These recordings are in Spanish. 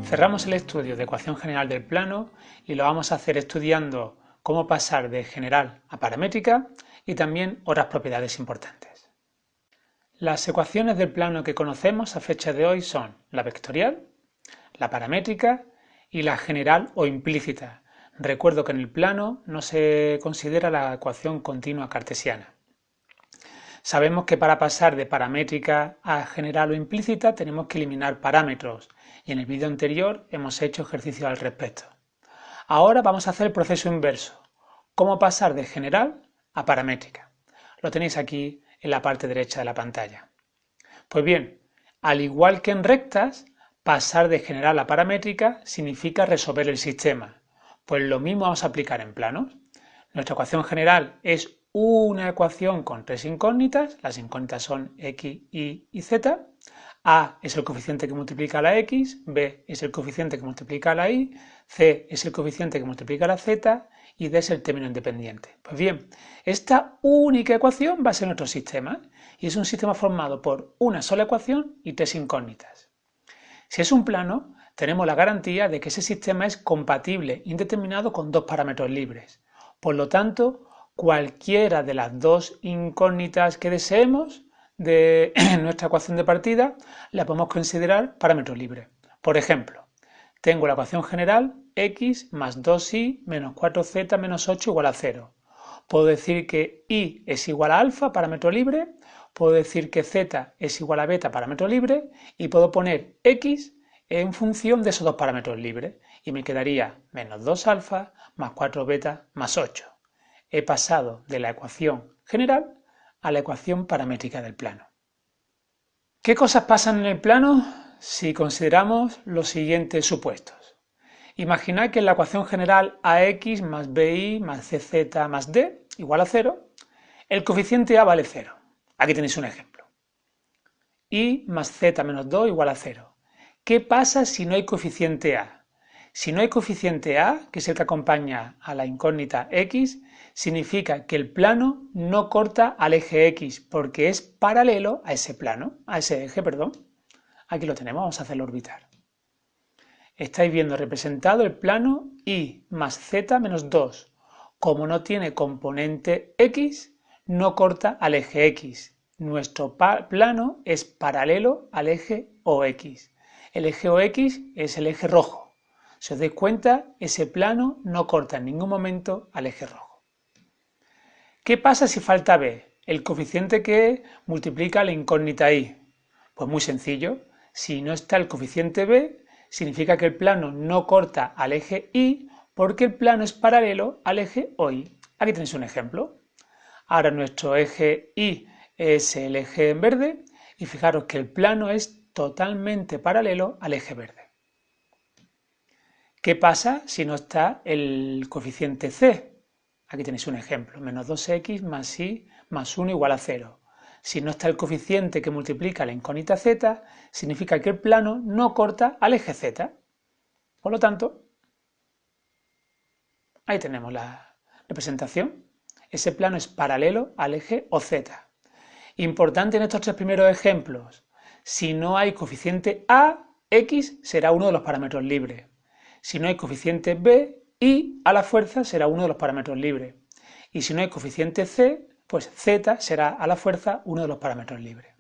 Cerramos el estudio de ecuación general del plano y lo vamos a hacer estudiando cómo pasar de general a paramétrica y también otras propiedades importantes. Las ecuaciones del plano que conocemos a fecha de hoy son la vectorial, la paramétrica y la general o implícita. Recuerdo que en el plano no se considera la ecuación continua cartesiana. Sabemos que para pasar de paramétrica a general o implícita tenemos que eliminar parámetros y en el vídeo anterior hemos hecho ejercicios al respecto. Ahora vamos a hacer el proceso inverso, cómo pasar de general a paramétrica. Lo tenéis aquí en la parte derecha de la pantalla. Pues bien, al igual que en rectas, pasar de general a paramétrica significa resolver el sistema. Pues lo mismo vamos a aplicar en planos. Nuestra ecuación general es una ecuación con tres incógnitas, las incógnitas son x, y y z. A es el coeficiente que multiplica a la x, b es el coeficiente que multiplica a la y, c es el coeficiente que multiplica a la z y d es el término independiente. Pues bien, esta única ecuación va a ser nuestro sistema y es un sistema formado por una sola ecuación y tres incógnitas. Si es un plano, tenemos la garantía de que ese sistema es compatible indeterminado con dos parámetros libres. Por lo tanto, cualquiera de las dos incógnitas que deseemos de nuestra ecuación de partida la podemos considerar parámetro libre. Por ejemplo, tengo la ecuación general x más 2y menos 4z menos 8 igual a 0. Puedo decir que y es igual a alfa, parámetro libre, puedo decir que z es igual a beta, parámetro libre, y puedo poner x en función de esos dos parámetros libres, y me quedaría menos 2 alfa más 4 beta más 8. He pasado de la ecuación general a la ecuación paramétrica del plano. ¿Qué cosas pasan en el plano si consideramos los siguientes supuestos? Imaginad que en la ecuación general ax más bi más cz más d igual a 0, el coeficiente a vale 0. Aquí tenéis un ejemplo. Y más z menos 2 igual a 0. ¿Qué pasa si no hay coeficiente a? Si no hay coeficiente a, que es el que acompaña a la incógnita x, significa que el plano no corta al eje x, porque es paralelo a ese plano, a ese eje, perdón. Aquí lo tenemos, vamos a hacerlo orbitar. Estáis viendo representado el plano y más z menos 2. Como no tiene componente x, no corta al eje x. Nuestro plano es paralelo al eje OX. El eje OX es el eje rojo. Si os dais cuenta, ese plano no corta en ningún momento al eje rojo. ¿Qué pasa si falta b? El coeficiente que multiplica la incógnita y. Pues muy sencillo, si no está el coeficiente b, significa que el plano no corta al eje y porque el plano es paralelo al eje OY. Aquí tenéis un ejemplo. Ahora nuestro eje y es el eje en verde y fijaros que el plano es totalmente paralelo al eje verde. ¿Qué pasa si no está el coeficiente c? Aquí tenéis un ejemplo, menos 2x más y más 1 igual a 0. Si no está el coeficiente que multiplica la incógnita z, significa que el plano no corta al eje z. Por lo tanto, ahí tenemos la representación. Ese plano es paralelo al eje OZ. Importante en estos tres primeros ejemplos, si no hay coeficiente a, x será uno de los parámetros libres. Si no hay coeficiente b, y a la fuerza será uno de los parámetros libres. Y si no hay coeficiente c, pues z será a la fuerza uno de los parámetros libres.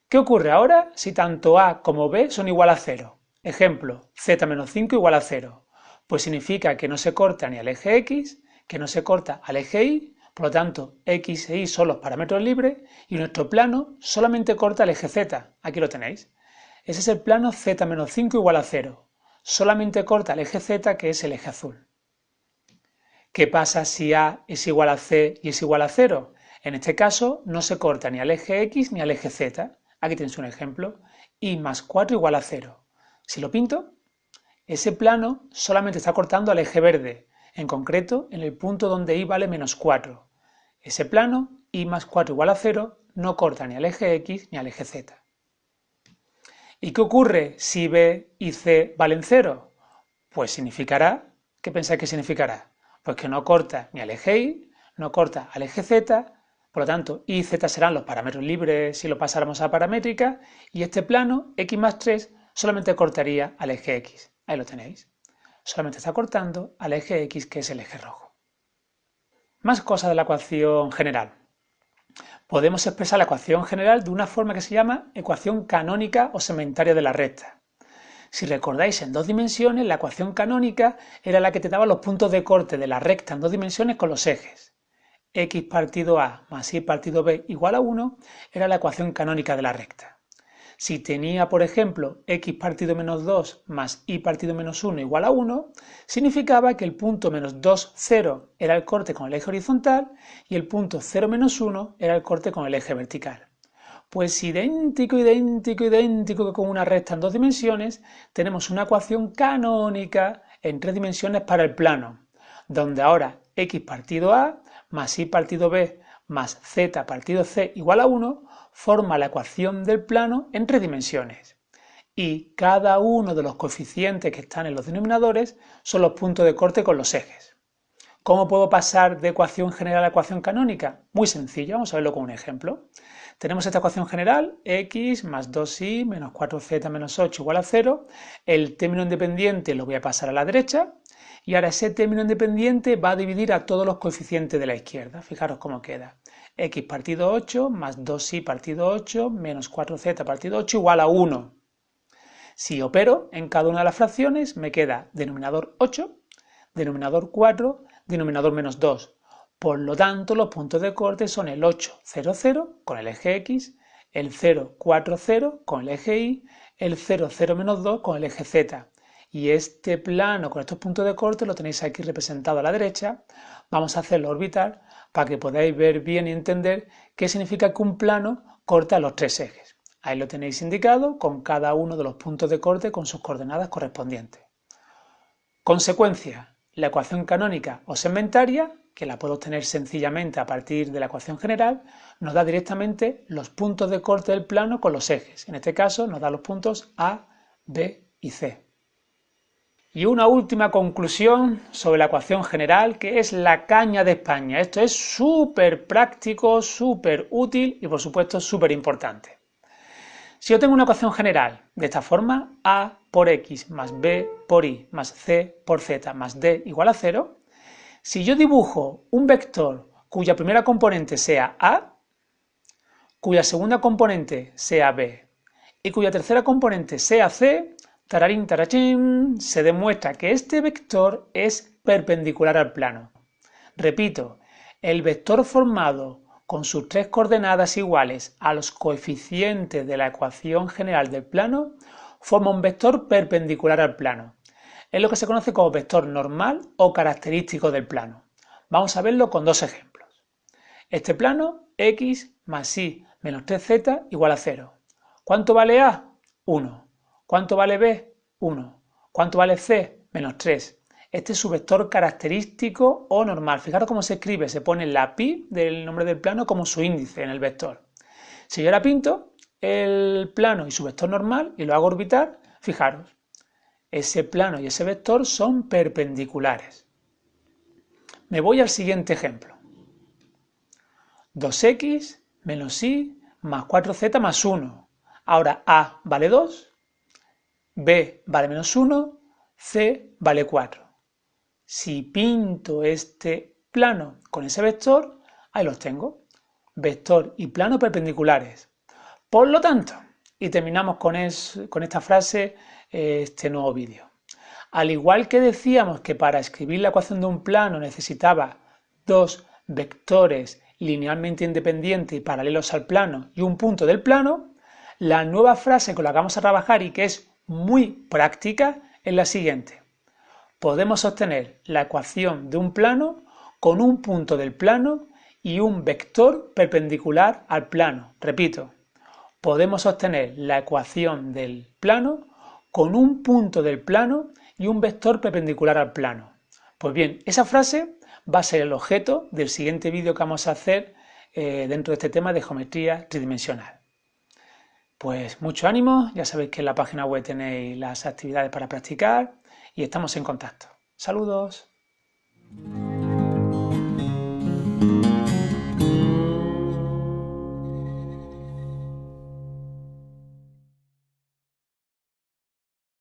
¿Qué ocurre ahora si tanto a como b son igual a 0? Ejemplo, z menos 5 igual a 0. Pues significa que no se corta ni al eje x, que no se corta al eje y, por lo tanto x e y son los parámetros libres y nuestro plano solamente corta al eje z. Aquí lo tenéis. Ese es el plano z menos 5 igual a 0. Solamente corta el eje z, que es el eje azul. ¿Qué pasa si a es igual a c y es igual a 0? En este caso no se corta ni al eje x ni al eje z. Aquí tenéis un ejemplo. Y más 4 igual a 0. Si lo pinto, ese plano solamente está cortando al eje verde, en concreto en el punto donde y vale menos 4. Ese plano, y más 4 igual a 0, no corta ni al eje x ni al eje z. ¿Y qué ocurre si b y c valen 0? Pues significará, ¿qué pensáis que significará? Pues que no corta ni al eje y, no corta al eje z, por lo tanto y y z serán los parámetros libres si lo pasáramos a paramétrica, y este plano, x más 3, solamente cortaría al eje X. Ahí lo tenéis. Solamente está cortando al eje X, que es el eje rojo. Más cosas de la ecuación general. Podemos expresar la ecuación general de una forma que se llama ecuación canónica o segmentaria de la recta. Si recordáis, en dos dimensiones, la ecuación canónica era la que te daba los puntos de corte de la recta en dos dimensiones con los ejes. X partido A más Y partido B igual a 1 era la ecuación canónica de la recta. Si tenía, por ejemplo, X partido menos 2 más Y partido menos 1 igual a 1, significaba que el punto menos 2, 0 era el corte con el eje horizontal y el punto 0 menos 1 era el corte con el eje vertical. Pues idéntico que con una recta en dos dimensiones, tenemos una ecuación canónica en tres dimensiones para el plano, donde ahora X partido A más Y partido B más Z partido C igual a 1 forma la ecuación del plano en tres dimensiones. Y cada uno de los coeficientes que están en los denominadores son los puntos de corte con los ejes. ¿Cómo puedo pasar de ecuación general a ecuación canónica? Muy sencillo, vamos a verlo con un ejemplo. Tenemos esta ecuación general, x más 2y menos 4z menos 8 igual a 0. El término independiente lo voy a pasar a la derecha. Y ahora ese término independiente va a dividir a todos los coeficientes de la izquierda. Fijaros cómo queda. X partido 8 más 2y partido 8 menos 4z partido 8 igual a 1. Si opero en cada una de las fracciones, me queda denominador 8, denominador 4, denominador menos 2. Por lo tanto, los puntos de corte son el 8, 0, 0 con el eje X, el 0, 4, 0 con el eje Y, el 0, 0 menos 2 con el eje Z. Y este plano con estos puntos de corte lo tenéis aquí representado a la derecha. Vamos a hacerlo orbital para que podáis ver bien y entender qué significa que un plano corta los tres ejes. Ahí lo tenéis indicado con cada uno de los puntos de corte con sus coordenadas correspondientes. Consecuencia, la ecuación canónica o segmentaria, que la puedo obtener sencillamente a partir de la ecuación general, nos da directamente los puntos de corte del plano con los ejes. En este caso nos da los puntos A, B y C. Y una última conclusión sobre la ecuación general, que es la caña de España. Esto es súper práctico, súper útil y por supuesto súper importante. Si yo tengo una ecuación general de esta forma, A por X más B por Y más C por Z más D igual a 0, si yo dibujo un vector cuya primera componente sea A, cuya segunda componente sea B y cuya tercera componente sea C, tararín, tarachín, se demuestra que este vector es perpendicular al plano. Repito, el vector formado con sus tres coordenadas iguales a los coeficientes de la ecuación general del plano forma un vector perpendicular al plano. Es lo que se conoce como vector normal o característico del plano. Vamos a verlo con dos ejemplos. Este plano, X más Y menos 3Z igual a 0. ¿Cuánto vale A? 1. ¿Cuánto vale B? 1. ¿Cuánto vale C? Menos 3. Este es su vector característico o normal. Fijaros cómo se escribe. Se pone la pi del nombre del plano como su índice en el vector. Si yo ahora pinto el plano y su vector normal y lo hago orbitar, fijaros, ese plano y ese vector son perpendiculares. Me voy al siguiente ejemplo. 2x menos y más 4z más 1. Ahora A vale 2, B vale menos 1, C vale 4. Si pinto este plano con ese vector, ahí los tengo. Vector y plano perpendiculares. Por lo tanto, y terminamos con esta frase este nuevo vídeo. Al igual que decíamos que para escribir la ecuación de un plano necesitaba dos vectores linealmente independientes y paralelos al plano y un punto del plano, la nueva frase con la que vamos a trabajar y que es muy práctica es la siguiente. Podemos obtener la ecuación de un plano con un punto del plano y un vector perpendicular al plano. Repito, podemos obtener la ecuación del plano con un punto del plano y un vector perpendicular al plano. Pues bien, esa frase va a ser el objeto del siguiente vídeo que vamos a hacer dentro de este tema de geometría tridimensional. Pues mucho ánimo, ya sabéis que en la página web tenéis las actividades para practicar y estamos en contacto. ¡Saludos!